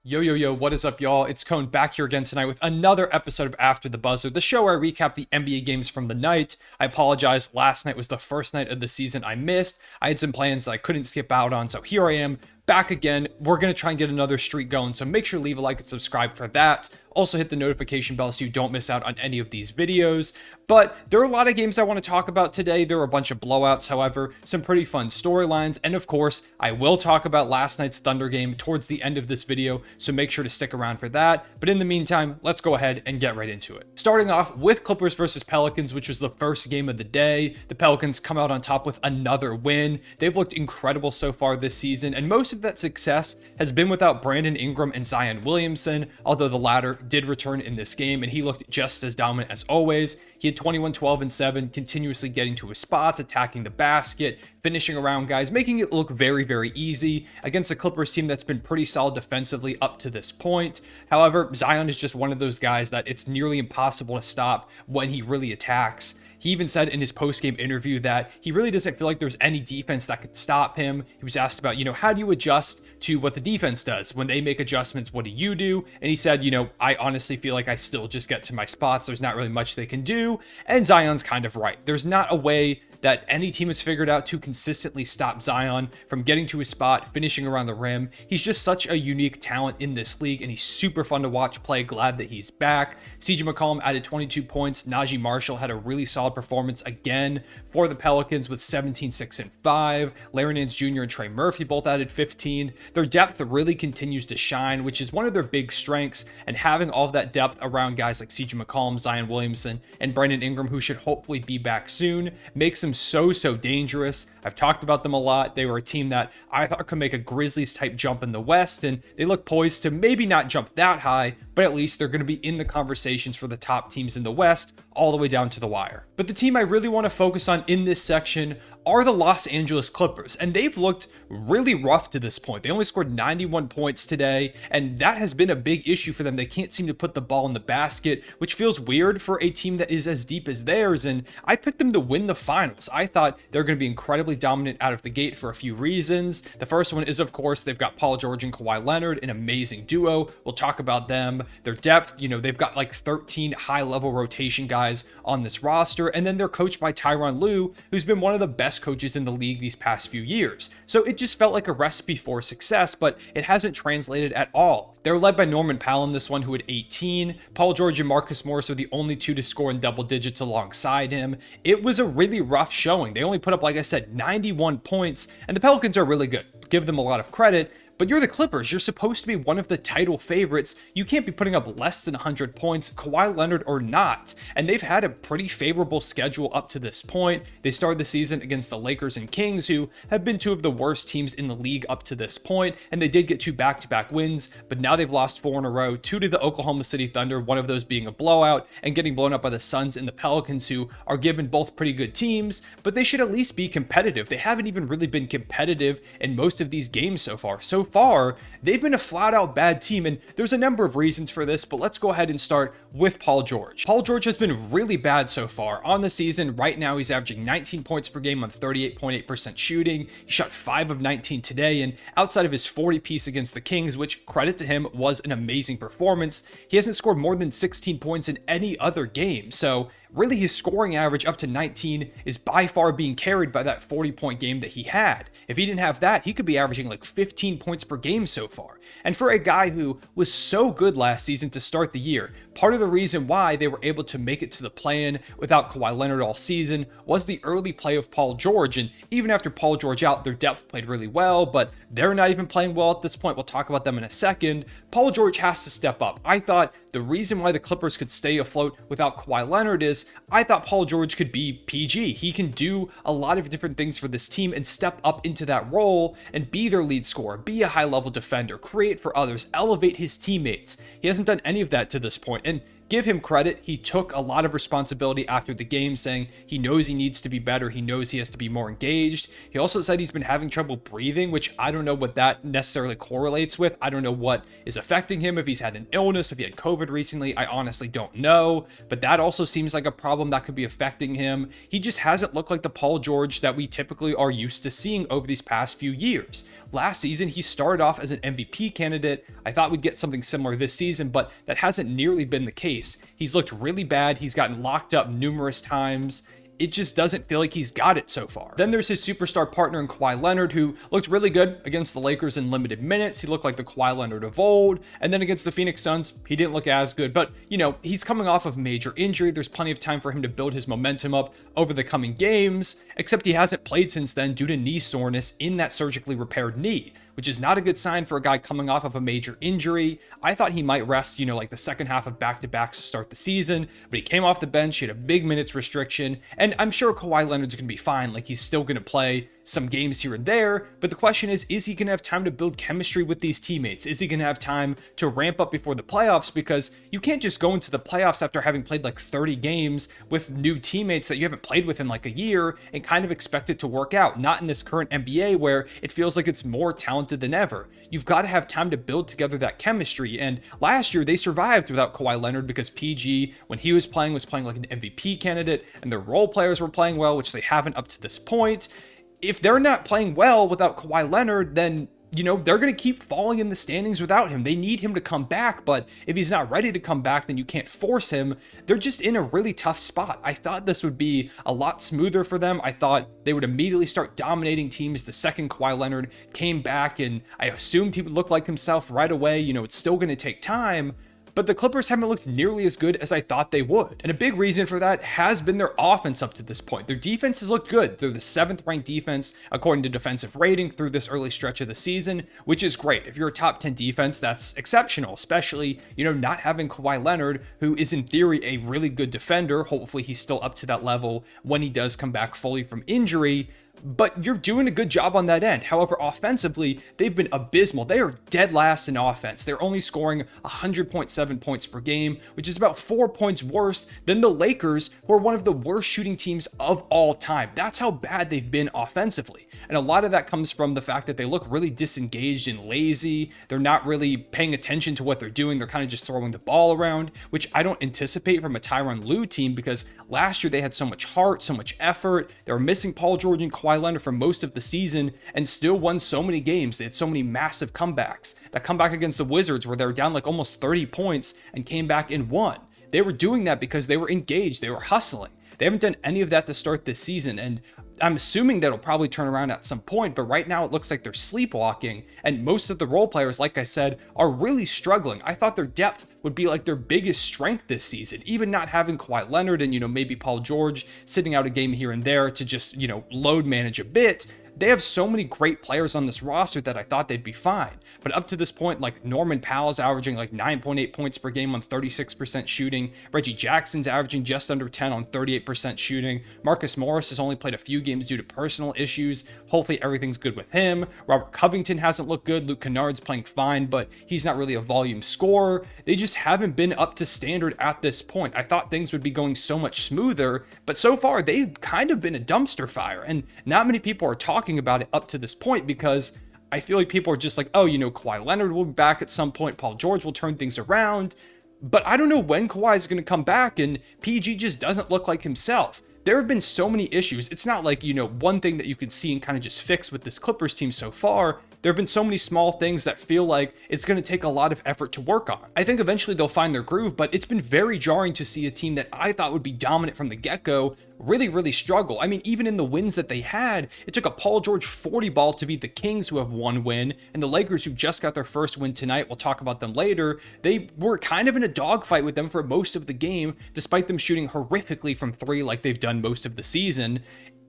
Yo, what is up, y'all? It's Cone back here again tonight with another episode of After the Buzzer, the show where I recap the NBA games from the night. I apologize, last night was the first night of the season I missed. I had some plans that I couldn't skip out on, so here I am, back again. We're going to try and get another streak going, so make sure to leave a like and subscribe for that. Also hit the notification bell so you don't miss out on any of these videos. But there are a lot of games I want to talk about today. There were a bunch of blowouts, however, some pretty fun storylines, and of course, I will talk about last night's Thunder game towards the end of this video, so make sure to stick around for that. But in the meantime, let's go ahead and get right into it. Starting off with Clippers versus Pelicans, which was the first game of the day. The Pelicans come out on top with another win. They've looked incredible so far this season, and most of that success has been without Brandon Ingram and Zion Williamson, although the latter did return in this game, and he looked just as dominant as always. He had 21, 12, and 7, continuously getting to his spots, attacking the basket, finishing around guys, making it look very, very easy against a Clippers team that's been pretty solid defensively up to this point. However, Zion is just one of those guys that it's nearly impossible to stop when he really attacks. He even said in his post-game interview that he really doesn't feel like there's any defense that could stop him. He was asked about, how do you adjust to what the defense does? When they make adjustments, what do you do? And he said, I honestly feel like I still just get to my spots. There's not really much they can do. And Zion's kind of right. There's not a way that any team has figured out to consistently stop Zion from getting to his spot, finishing around the rim. He's just such a unique talent in this league, and he's super fun to watch play. Glad that he's back. CJ McCollum added 22 points. Najee Marshall had a really solid performance again for the Pelicans with 17, 6, and 5. Larry Nance Jr. and Trey Murphy both added 15. Their depth really continues to shine, which is one of their big strengths, and having all of that depth around guys like CJ McCollum, Zion Williamson, and Brandon Ingram, who should hopefully be back soon, makes them so dangerous. I've talked about them a lot. They were a team that I thought could make a Grizzlies type jump in the West, and they look poised to maybe not jump that high, but at least they're going to be in the conversations for the top teams in the West all the way down to the wire. But the team I really want to focus on in this section are the Los Angeles Clippers, and they've looked really rough to this point. They only scored 91 points today, and that has been a big issue for them. They can't seem to put the ball in the basket, which feels weird for a team that is as deep as theirs, and I picked them to win the finals. I thought they're going to be incredibly dominant out of the gate for a few reasons. The first one is, of course, they've got Paul George and Kawhi Leonard, an amazing duo. We'll talk about them. Their depth, they've got like 13 high-level rotation guys on this roster, and then they're coached by Tyronn Lue, who's been one of the best coaches in the league these past few years. So it just felt like a recipe for success, but it hasn't translated at all. They're led by Norman Powell in this one, who had 18. Paul George and Marcus Morris are the only two to score in double digits alongside him. It was a really rough showing. They only put up, like I said, 91 points, and the Pelicans are really good. Give them a lot of credit. But you're the Clippers. You're supposed to be one of the title favorites. You can't be putting up less than 100 points, Kawhi Leonard or not. And they've had a pretty favorable schedule up to this point. They started the season against the Lakers and Kings, who have been two of the worst teams in the league up to this point. And they did get 2 back-to-back wins, but now they've lost 4 in a row, 2 to the Oklahoma City Thunder, one of those being a blowout, and getting blown up by the Suns and the Pelicans, who are given both pretty good teams, but they should at least be competitive. They haven't even really been competitive in most of these games so far. So far, they've been a flat-out bad team, and there's a number of reasons for this, but let's go ahead and start with Paul George. Paul George has been really bad so far on the season. Right now, he's averaging 19 points per game on 38.8% shooting. He shot 5 of 19 today, and outside of his 40 piece against the Kings, which, credit to him, was an amazing performance, he hasn't scored more than 16 points in any other game. So really, his scoring average up to 19 is by far being carried by that 40-point game that he had. If he didn't have that, he could be averaging like 15 points per game so far. And for a guy who was so good last season to start the year, part of the reason why they were able to make it to the play-in without Kawhi Leonard all season was the early play of Paul George. And even after Paul George out, their depth played really well, but they're not even playing well at this point. We'll talk about them in a second. Paul George has to step up. I thought the reason why the Clippers could stay afloat without Kawhi Leonard is I thought Paul George could be PG. He can do a lot of different things for this team and step up into that role and be their lead scorer, be a high-level defender, create for others, elevate his teammates. He hasn't done any of that to this point, and give him credit. He took a lot of responsibility after the game, saying he knows he needs to be better. He knows he has to be more engaged. He also said he's been having trouble breathing, which I don't know what that necessarily correlates with. I don't know what is affecting him, if he's had an illness, if he had COVID recently. I honestly don't know, but that also seems like a problem that could be affecting him. He just hasn't looked like the Paul George that we typically are used to seeing over these past few years. last season he started off as an MVP candidate. I thought we'd get something similar this season, but that hasn't nearly been the case. He's looked really bad. He's gotten locked up numerous times. It just doesn't feel like he's got it so far. Then there's his superstar partner in Kawhi Leonard, who looked really good against the Lakers in limited minutes. He looked like the Kawhi Leonard of old. And then against the Phoenix Suns, he didn't look as good. But, he's coming off of major injury. There's plenty of time for him to build his momentum up over the coming games, except he hasn't played since then due to knee soreness in that surgically repaired knee, which is not a good sign for a guy coming off of a major injury. I thought he might rest, like the second half of back-to-backs to start the season, but he came off the bench, he had a big minutes restriction, and I'm sure Kawhi Leonard's going to be fine. Like, he's still going to play some games here and there, but the question is he going to have time to build chemistry with these teammates? Is he going to have time to ramp up before the playoffs? Because you can't just go into the playoffs after having played like 30 games with new teammates that you haven't played with in like a year and kind of expect it to work out. Not in this current NBA where it feels like it's more talented than ever. You've got to have time to build together that chemistry, and last year they survived without Kawhi Leonard because PG, when he was playing like an MVP candidate, and their role players were playing well, which they haven't up to this point. If they're not playing well without Kawhi Leonard, then, they're going to keep falling in the standings without him. They need him to come back, but if he's not ready to come back, then you can't force him. They're just in a really tough spot. I thought this would be a lot smoother for them. I thought they would immediately start dominating teams the second Kawhi Leonard came back, and I assumed he would look like himself right away. It's still going to take time. But the Clippers haven't looked nearly as good as I thought they would. And a big reason for that has been their offense up to this point. Their defense has looked good. They're the 7th ranked defense according to defensive rating through this early stretch of the season, which is great. If you're a top 10 defense, that's exceptional, especially, not having Kawhi Leonard, who is in theory a really good defender. Hopefully he's still up to that level when he does come back fully from injury. But you're doing a good job on that end. However, offensively, they've been abysmal. They are dead last in offense. They're only scoring 100.7 points per game, which is about 4 points worse than the Lakers, who are one of the worst shooting teams of all time. That's how bad they've been offensively. And a lot of that comes from the fact that they look really disengaged and lazy. They're not really paying attention to what they're doing. They're kind of just throwing the ball around, which I don't anticipate from a Tyronn Lue team, because last year they had so much heart, so much effort. They were missing Paul George and Kawhi Leonard for most of the season and still won so many games. They had so many massive comebacks. That comeback against the Wizards where they were down like almost 30 points and came back and won. They were doing that because they were engaged. They were hustling. They haven't done any of that to start this season, and I'm assuming that'll probably turn around at some point, but right now it looks like they're sleepwalking, and most of the role players, like I said, are really struggling. I thought their depth would be like their biggest strength this season, even not having Kawhi Leonard and, maybe Paul George sitting out a game here and there to just, load manage a bit. They have so many great players on this roster that I thought they'd be fine. But up to this point, like Norman Powell's averaging like 9.8 points per game on 36% shooting. Reggie Jackson's averaging just under 10 on 38% shooting. Marcus Morris has only played a few games due to personal issues. Hopefully everything's good with him. Robert Covington hasn't looked good. Luke Kennard's playing fine, but he's not really a volume scorer. They just haven't been up to standard at this point. I thought things would be going so much smoother, but so far they've kind of been a dumpster fire, and not many people are talking about it up to this point because I feel like people are just like, oh, Kawhi Leonard will be back at some point. Paul George will turn things around. But I don't know when Kawhi is going to come back, and PG just doesn't look like himself. There have been so many issues. It's not like, one thing that you could see and kind of just fix with this Clippers team so far. There have been so many small things that feel like it's going to take a lot of effort to work on. I think eventually they'll find their groove, but it's been very jarring to see a team that I thought would be dominant from the get-go really struggle. I mean, even in the wins that they had, it took a Paul George 40 ball to beat the Kings, who have one win, and the Lakers, who just got their first win tonight. We'll talk about them later. They were kind of in a dogfight with them for most of the game, despite them shooting horrifically from three like they've done most of the season.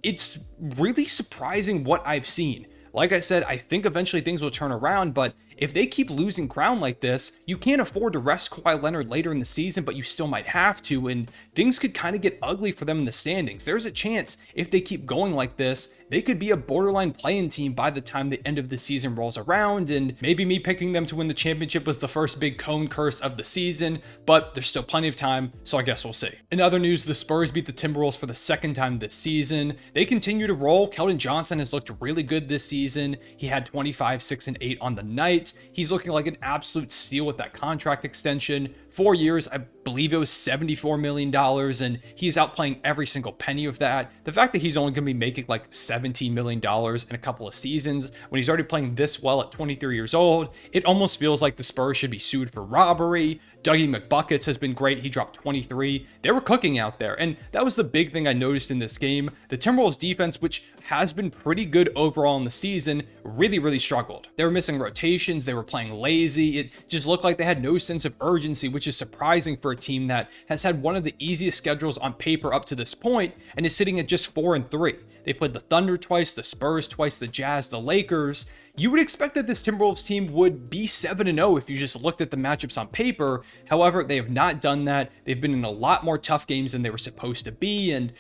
It's really surprising what I've seen. Like I said, I think eventually things will turn around, but if they keep losing ground like this, you can't afford to rest Kawhi Leonard later in the season, but you still might have to, and things could kind of get ugly for them in the standings. There's a chance if they keep going like this, they could be a borderline play-in team by the time the end of the season rolls around, and maybe me picking them to win the championship was the first big cone curse of the season, but there's still plenty of time, so I guess we'll see. In other news, the Spurs beat the Timberwolves for the second time this season. They continue to roll. Keldon Johnson has looked really good this season. He had 25, 6, and 8 on the night. He's looking like an absolute steal with that contract extension. 4 years, I believe it was $74 million, and he's outplaying every single penny of that. The fact that he's only going to be making like $17 million in a couple of seasons when he's already playing this well at 23 years old, it almost feels like the Spurs should be sued for robbery. Dougie McBuckets has been great. He dropped 23. They were cooking out there, and that was the big thing I noticed in this game. The Timberwolves defense, which has been pretty good overall in the season, really struggled. They were missing rotations. They were playing lazy. It just looked like they had no sense of urgency, which is surprising for a team that has had one of the easiest schedules on paper up to this point and is sitting at just 4-3. They played the Thunder twice, the Spurs twice, the Jazz, the Lakers. You would expect that this Timberwolves team would be 7-0 if you just looked at the matchups on paper. However, they have not done that. They've been in a lot more tough games than they were supposed to be. And,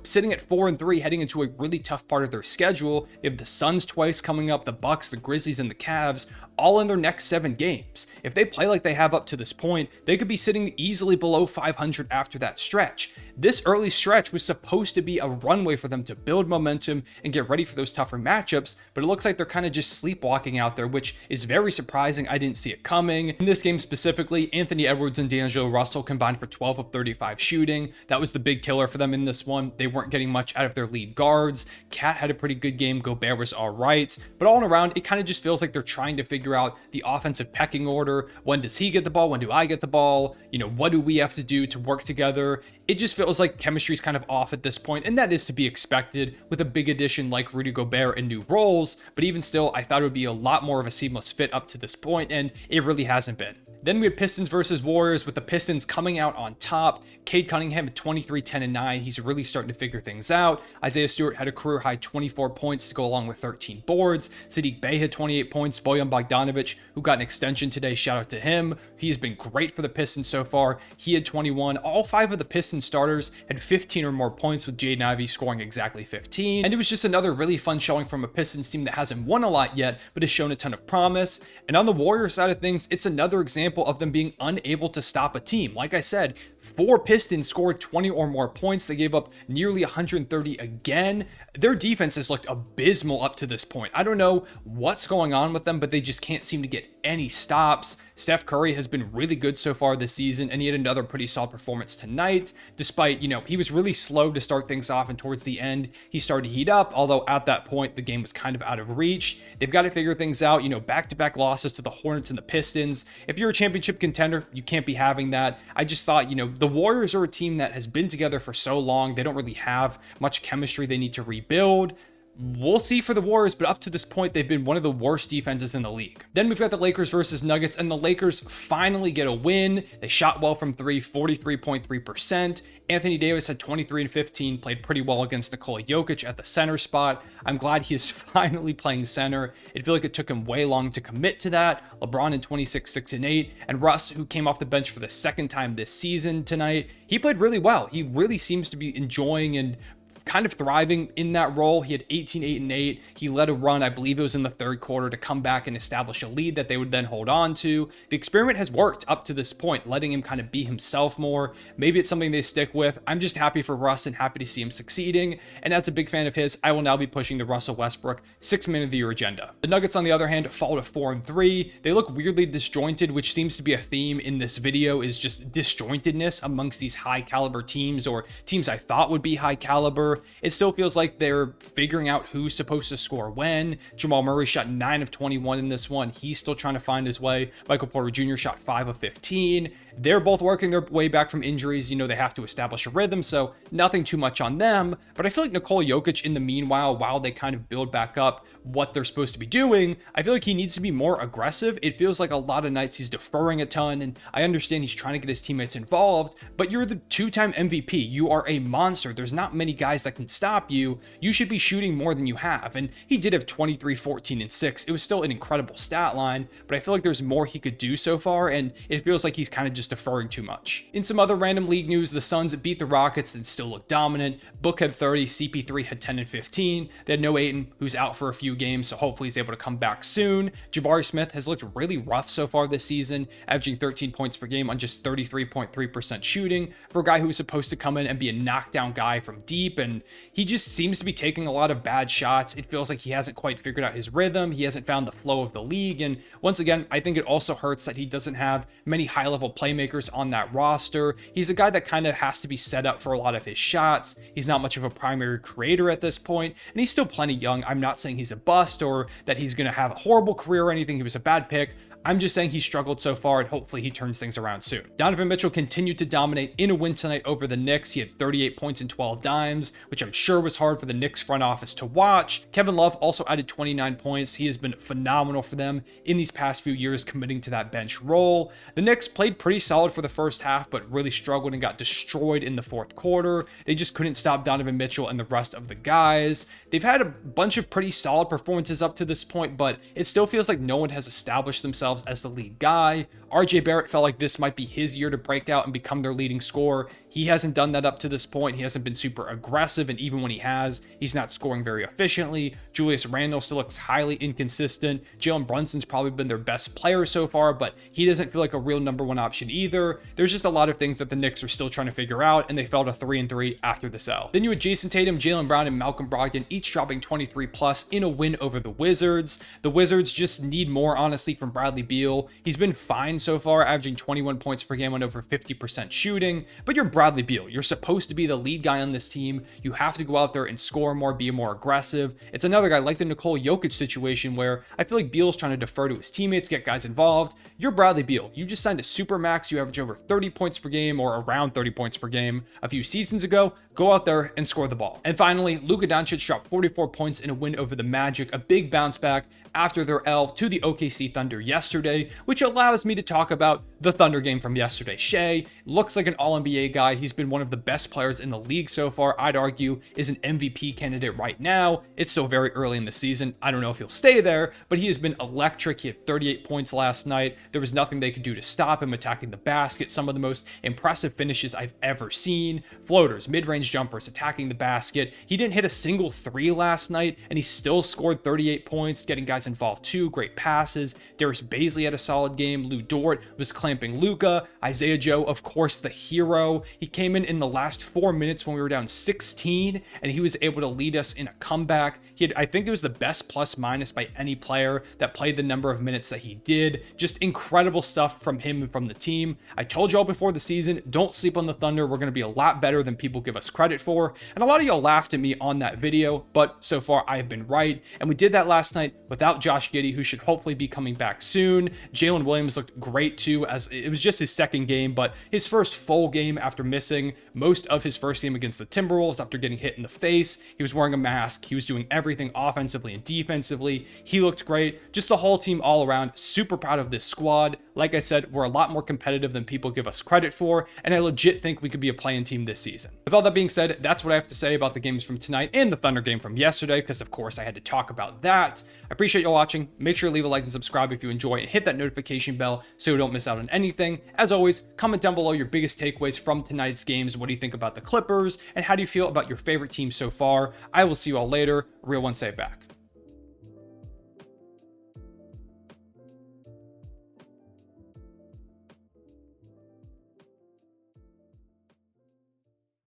sitting at 4-3, heading into a really tough part of their schedule, they have the Suns twice coming up, the Bucks, the Grizzlies, and the Cavs, all in their next 7 games. If they play like they have up to this point, they could be sitting easily below 500 after that stretch. This early stretch was supposed to be a runway for them to build momentum and get ready for those tougher matchups, but it looks like they're kind of just sleepwalking out there, which is very surprising. I didn't see it coming. In this game specifically, Anthony Edwards and D'Angelo Russell combined for 12 of 35 shooting. That was the big killer for them in this one. They weren't getting much out of their lead guards. Cat had a pretty good game. Gobert was all right, but all around, it kind of just feels like they're trying to figure out the offensive pecking order. When does he get the ball? When do I get the ball? What do we have to do to work together? It just feels like chemistry's kind of off at this point, and that is to be expected with a big addition like Rudy Gobert and new roles, but even still, I thought it would be a lot more of a seamless fit up to this point, and it really hasn't been. Then we had Pistons versus Warriors, with the Pistons coming out on top. Cade Cunningham at 23, 10, and 9. He's really starting to figure things out. Isaiah Stewart had a career high 24 points to go along with 13 boards. Sadiq Bey had 28 points. Bojan Bogdanovic, who got an extension today, shout out to him. He's been great for the Pistons so far. He had 21. All 5 of the Pistons starters had 15 or more points, with Jaden Ivey scoring exactly 15. And it was just another really fun showing from a Pistons team that hasn't won a lot yet, but has shown a ton of promise. And on the Warriors side of things, it's another example of them being unable to stop a team. Like I said, 4 Pistons scored 20 or more points. They gave up nearly 130 again. Their defense has looked abysmal up to this point. I don't know what's going on with them, but they just can't seem to get any stops. Steph Curry has been really good so far this season, and he had another pretty solid performance tonight, despite, he was really slow to start things off, and towards the end, he started to heat up, although at that point, the game was kind of out of reach. They've got to figure things out, back-to-back losses to the Hornets and the Pistons. If you're a championship contender, you can't be having that. I just thought, the Warriors are a team that has been together for so long. They don't really have much chemistry. They need to rebuild. We'll see for the Warriors, but up to this point, they've been one of the worst defenses in the league. Then we've got the Lakers versus Nuggets, and the Lakers finally get a win. They shot well from 3, 43.3%. Anthony Davis had 23 and 15, played pretty well against Nikola Jokic at the center spot. I'm glad he is finally playing center. It feels like it took him way long to commit to that. LeBron in 26, 6 and 8, and Russ, who came off the bench for the second time this season tonight, he played really well. He really seems to be enjoying and kind of thriving in that role. He had 18, 8 and 8. He led a run, I believe it was in the third quarter, to come back and establish a lead that they would then hold on to. The experiment has worked up to this point, letting him kind of be himself more. Maybe it's something they stick with. I'm just happy for Russ and happy to see him succeeding. And as a big fan of his, I will now be pushing the Russell Westbrook 6-man of the year agenda. The Nuggets, on the other hand, fall to 4-3. They look weirdly disjointed, which seems to be a theme in this video, is just disjointedness amongst these high caliber teams, or teams I thought would be high caliber. It still feels like they're figuring out who's supposed to score when. Jamal Murray shot 9 of 21 in this one. He's still trying to find his way. Michael Porter Jr. shot 5 of 15. They're both working their way back from injuries. They have to establish a rhythm, so nothing too much on them. But I feel like Nikola Jokic, in the meanwhile, while they kind of build back up what they're supposed to be doing, I feel like he needs to be more aggressive. It feels like a lot of nights he's deferring a ton, and I understand he's trying to get his teammates involved, but you're the 2-time MVP. You are a monster. There's not many guys that can stop you. You should be shooting more than you have, and he did have 23, 14, and 6. It was still an incredible stat line, but I feel like there's more he could do so far, and it feels like he's kind of just deferring too much. In some other random league news, the Suns beat the Rockets and still look dominant. Book had 30, CP3 had 10 and 15. They had no Ayton, who's out for a few games, so hopefully he's able to come back soon. Jabari Smith has looked really rough so far this season, averaging 13 points per game on just 33.3% shooting for a guy who was supposed to come in and be a knockdown guy from deep, and and he just seems to be taking a lot of bad shots. It feels like he hasn't quite figured out his rhythm. He hasn't found the flow of the league. And once again, I think it also hurts that he doesn't have many high-level playmakers on that roster. He's a guy that kind of has to be set up for a lot of his shots. He's not much of a primary creator at this point, and he's still plenty young. I'm not saying he's a bust or that he's going to have a horrible career or anything. He was a bad pick. I'm just saying he struggled so far, and hopefully he turns things around soon. Donovan Mitchell continued to dominate in a win tonight over the Knicks. He had 38 points and 12 dimes, which I'm sure was hard for the Knicks front office to watch. Kevin Love also added 29 points. He has been phenomenal for them in these past few years, committing to that bench role. The Knicks played pretty solid for the first half, but really struggled and got destroyed in the fourth quarter. They just couldn't stop Donovan Mitchell and the rest of the guys. They've had a bunch of pretty solid performances up to this point, but it still feels like no one has established themselves as the lead guy. RJ Barrett felt like this might be his year to break out and become their leading scorer. He hasn't done that up to this point. He hasn't been super aggressive, and even when he has, he's not scoring very efficiently. Julius Randle still looks highly inconsistent. Jalen Brunson's probably been their best player so far, but he doesn't feel like a real number one option either. There's just a lot of things that the Knicks are still trying to figure out, and they fell to 3-3 after this L. Then you had Jason Tatum, Jaylen Brown, and Malcolm Brogdon each dropping 23 plus in a win over the Wizards. The Wizards just need more, honestly, from Bradley Beal. He's been fine so far, averaging 21 points per game on over 50% shooting, but you're Bradley Beal. You're supposed to be the lead guy on this team. You have to go out there and score more, be more aggressive. It's another guy like the Nikola Jokic situation where I feel like Beal's trying to defer to his teammates, get guys involved. You're Bradley Beal. You just signed a super max. You average over 30 points per game or around 30 points per game a few seasons ago. Go out there and score the ball. And finally, Luka Doncic dropped 44 points in a win over the Magic, a big bounce back after their L to the OKC Thunder yesterday, which allows me to talk about the Thunder game from yesterday. Shai looks like an all-NBA guy. He's been one of the best players in the league so far. I'd argue is an MVP candidate right now. It's still very early in the season. I don't know if he'll stay there, but he has been electric. He had 38 points last night. There was nothing they could do to stop him attacking the basket. Some of the most impressive finishes I've ever seen. Floaters, mid-range jumpers, attacking the basket. He didn't hit a single three last night, and he still scored 38 points, getting guys involved too. Great passes. Darius Bazley had a solid game. Lou Dort was clamping Luka. Isaiah Joe, of course, the hero. He came in the last 4 minutes when we were down 16, and he was able to lead us in a comeback. He had, I think it was the best plus minus by any player that played the number of minutes that he did. Just incredible stuff from him and from the team. I told y'all before the season, don't sleep on the Thunder. We're going to be a lot better than people give us credit for. And a lot of y'all laughed at me on that video, but so far I have been right. And we did that last night without Josh Giddey, who should hopefully be coming back soon. Jalen Williams looked great too, as it was just his second game, but his first full game after missing most of his first game against the Timberwolves after getting hit in the face. He was wearing a mask. He was doing everything offensively and defensively. He looked great. Just the whole team all around. Super proud of this squad. Like I said, we're a lot more competitive than people give us credit for, and I legit think we could be a play-in team this season. With all that being said, that's what I have to say about the games from tonight and the Thunder game from yesterday, because of course I had to talk about that. I appreciate y'all watching. Make sure to leave a like and subscribe if you enjoy, and hit that notification bell so you don't miss out on anything. As always, comment down below your biggest takeaways from tonight's games. What do you think about the Clippers, and how do you feel about your favorite team so far? I will see you all later. Real one, say it back.